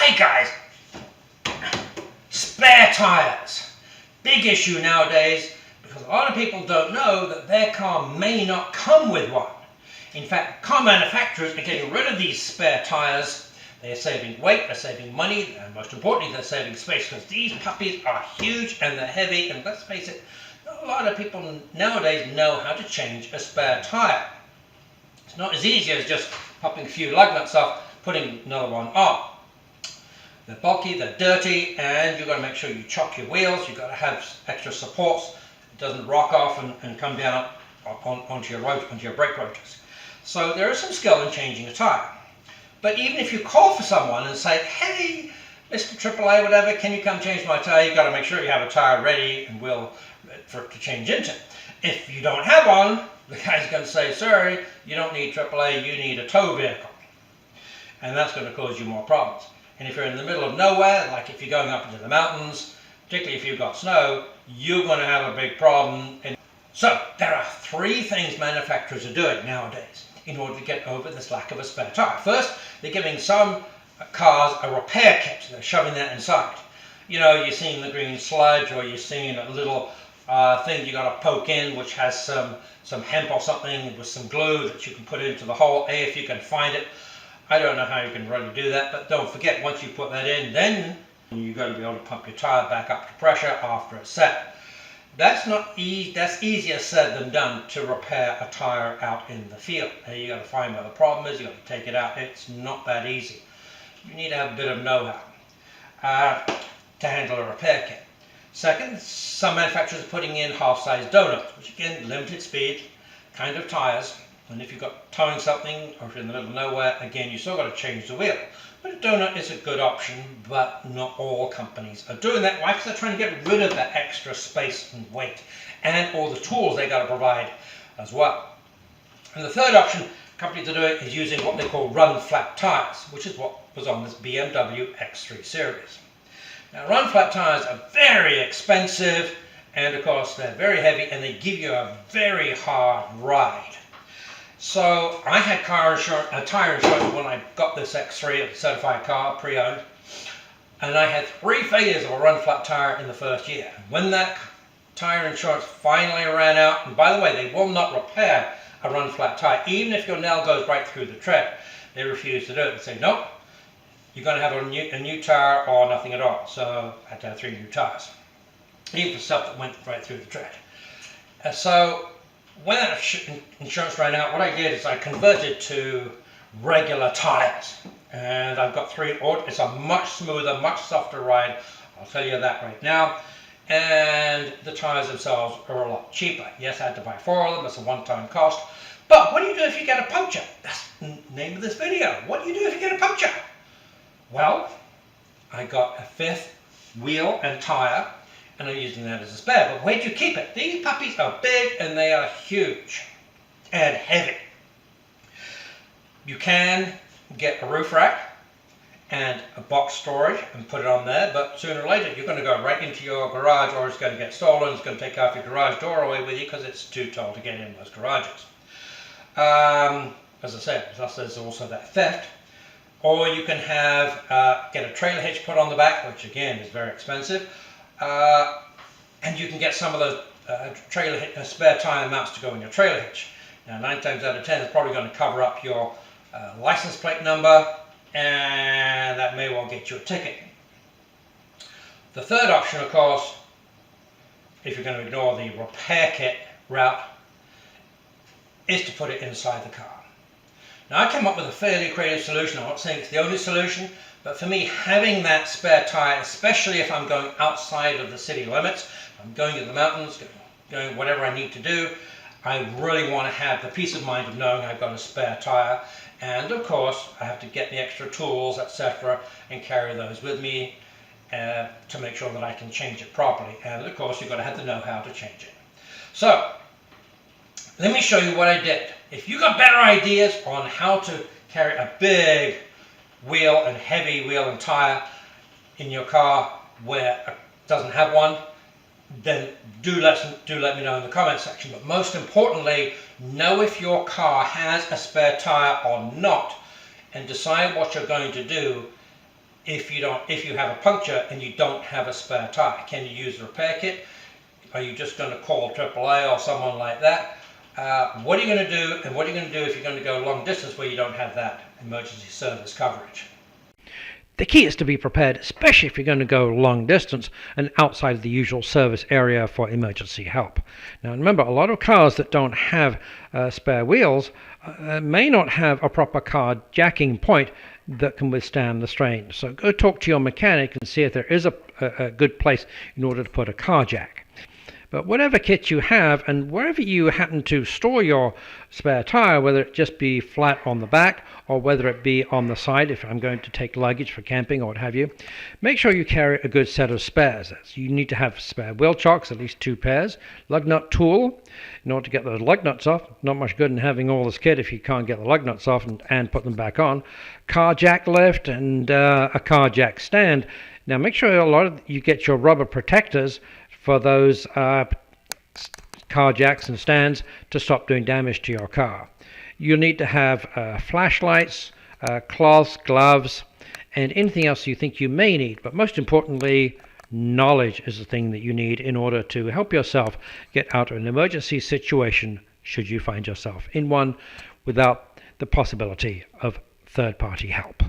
Hey guys, spare tires. Big issue nowadays because a lot of people don't know that their car may not come with one. In fact, car manufacturers are getting rid of these spare tires. They're saving weight, they're saving money, and most importantly, they're saving space because these puppies are huge and they're heavy. And let's face it, not a lot of people nowadays know how to change a spare tire. It's not as easy as just popping a few lug nuts off, putting another one on. They're bulky, they're dirty, and you've got to make sure you chock your wheels. You've got to have extra supports. It doesn't rock off and come down onto your brake rotors. So there is some skill in changing a tire. But even if you call for someone and say, hey, Mr. AAA, whatever, can you come change my tire? You've got to make sure you have a tire ready and for it to change into. If you don't have one, the guy's going to say, sorry, you don't need AAA, you need a tow vehicle. And that's going to cause you more problems. And if you're in the middle of nowhere, like if you're going up into the mountains, particularly if you've got snow, you're going to have a big problem. So there are three things manufacturers are doing nowadays in order to get over this lack of a spare tire. First, they're giving some cars a repair kit. They're shoving that inside. You know, you're seeing the green sludge, or you're seeing a little thing you got to poke in, which has some hemp or something with some glue that you can put into the hole, if you can find it. I don't know how you can really do that, but don't forget, once you put that in, then you've got to be able to pump your tire back up to pressure after it's set. That's not easy. That's easier said than done to repair a tire out in the field. You got to find where the problem is. You got to take it out. It's not that easy. You need to have a bit of know-how to handle a repair kit. Second, some manufacturers are putting in half-size donuts, which again, limited speed kind of tires. And if you've got towing something, or if you're in the middle of nowhere, again, you still got to change the wheel. But a donut is a good option, but not all companies are doing that. Why? Because they're trying to get rid of that extra space and weight, and all the tools they got to provide as well. And the third option companies are doing is using what they call run flat tires, which is what was on this BMW X3 series. Now, run flat tires are very expensive, and of course, they're very heavy, and they give you a very hard ride. So I had tire insurance when I got this X3, a certified car, pre-owned, and I had 3 failures of a run flat tire in the first year. When that tire insurance finally ran out, and by the way, they will not repair a run flat tire, even if your nail goes right through the tread. They refuse to do it. They say, nope, you're going to have a new tire or nothing at all. So I had to have 3 new tires, even for stuff that went right through the tread. So when that insurance ran out, what I did is I converted to regular tires, and I've got 3. It's a much smoother, much softer ride. I'll tell you that right now. And the tires themselves are a lot cheaper. Yes, I had to buy 4 of them. It's a one-time cost. But what do you do if you get a puncture? That's the name of this video. What do you do if you get a puncture? Well, I got a 5th wheel and tire, and I'm using that as a spare. But where do you keep it? These puppies are big and they are huge and heavy. You can get a roof rack and a box storage and put it on there, but sooner or later you're going to go right into your garage, or it's going to get stolen. It's going to take half your garage door away with you because it's too tall to get in most garages. As I said, plus there's also that theft. Or you can have get a trailer hitch put on the back, which again is very expensive. And you can get some of those spare tire mounts to go in your trailer hitch. Now, 9 times out of 10, it's probably going to cover up your license plate number, and that may well get you a ticket. The third option, of course, if you're going to ignore the repair kit route, is to put it inside the car. Now, I came up with a fairly creative solution. I'm not saying it's the only solution, but for me, having that spare tire, especially if I'm going outside of the city limits, I'm going to the mountains, going whatever I need to do, I really want to have the peace of mind of knowing I've got a spare tire. And of course, I have to get the extra tools, etc., and carry those with me to make sure that I can change it properly. And of course, you've got to have the know-how to change it. So, let me show you what I did. If you got better ideas on how to carry a big wheel and heavy wheel and tire in your car where it doesn't have one, then do let me know in the comment section. But most importantly, know if your car has a spare tire or not, and decide what you're going to do if you have a puncture and you don't have a spare tire? Can you use the repair kit? Are you just going to call AAA or someone like that? What are you going to do, and what are you going to do if you're going to go long distance where you don't have that emergency service coverage? The key is to be prepared, especially if you're going to go long distance and outside of the usual service area for emergency help. Now remember, a lot of cars that don't have spare wheels may not have a proper car jacking point that can withstand the strain. So go talk to your mechanic and see if there is a good place in order to put a car jack. But whatever kit you have, and wherever you happen to store your spare tire, whether it just be flat on the back or whether it be on the side, if I'm going to take luggage for camping or what have you, make sure you carry a good set of spares. You need to have spare wheel chocks, at least 2 pairs, lug nut tool in order to get those lug nuts off. Not much good in having all this kit if you can't get the lug nuts off and put them back on. Car jack lift and a car jack stand. Now make sure you get your rubber protectors for those car jacks and stands to stop doing damage to your car. You'll need to have flashlights, cloths, gloves, and anything else you think you may need. But most importantly, knowledge is the thing that you need in order to help yourself get out of an emergency situation should you find yourself in one without the possibility of third-party help.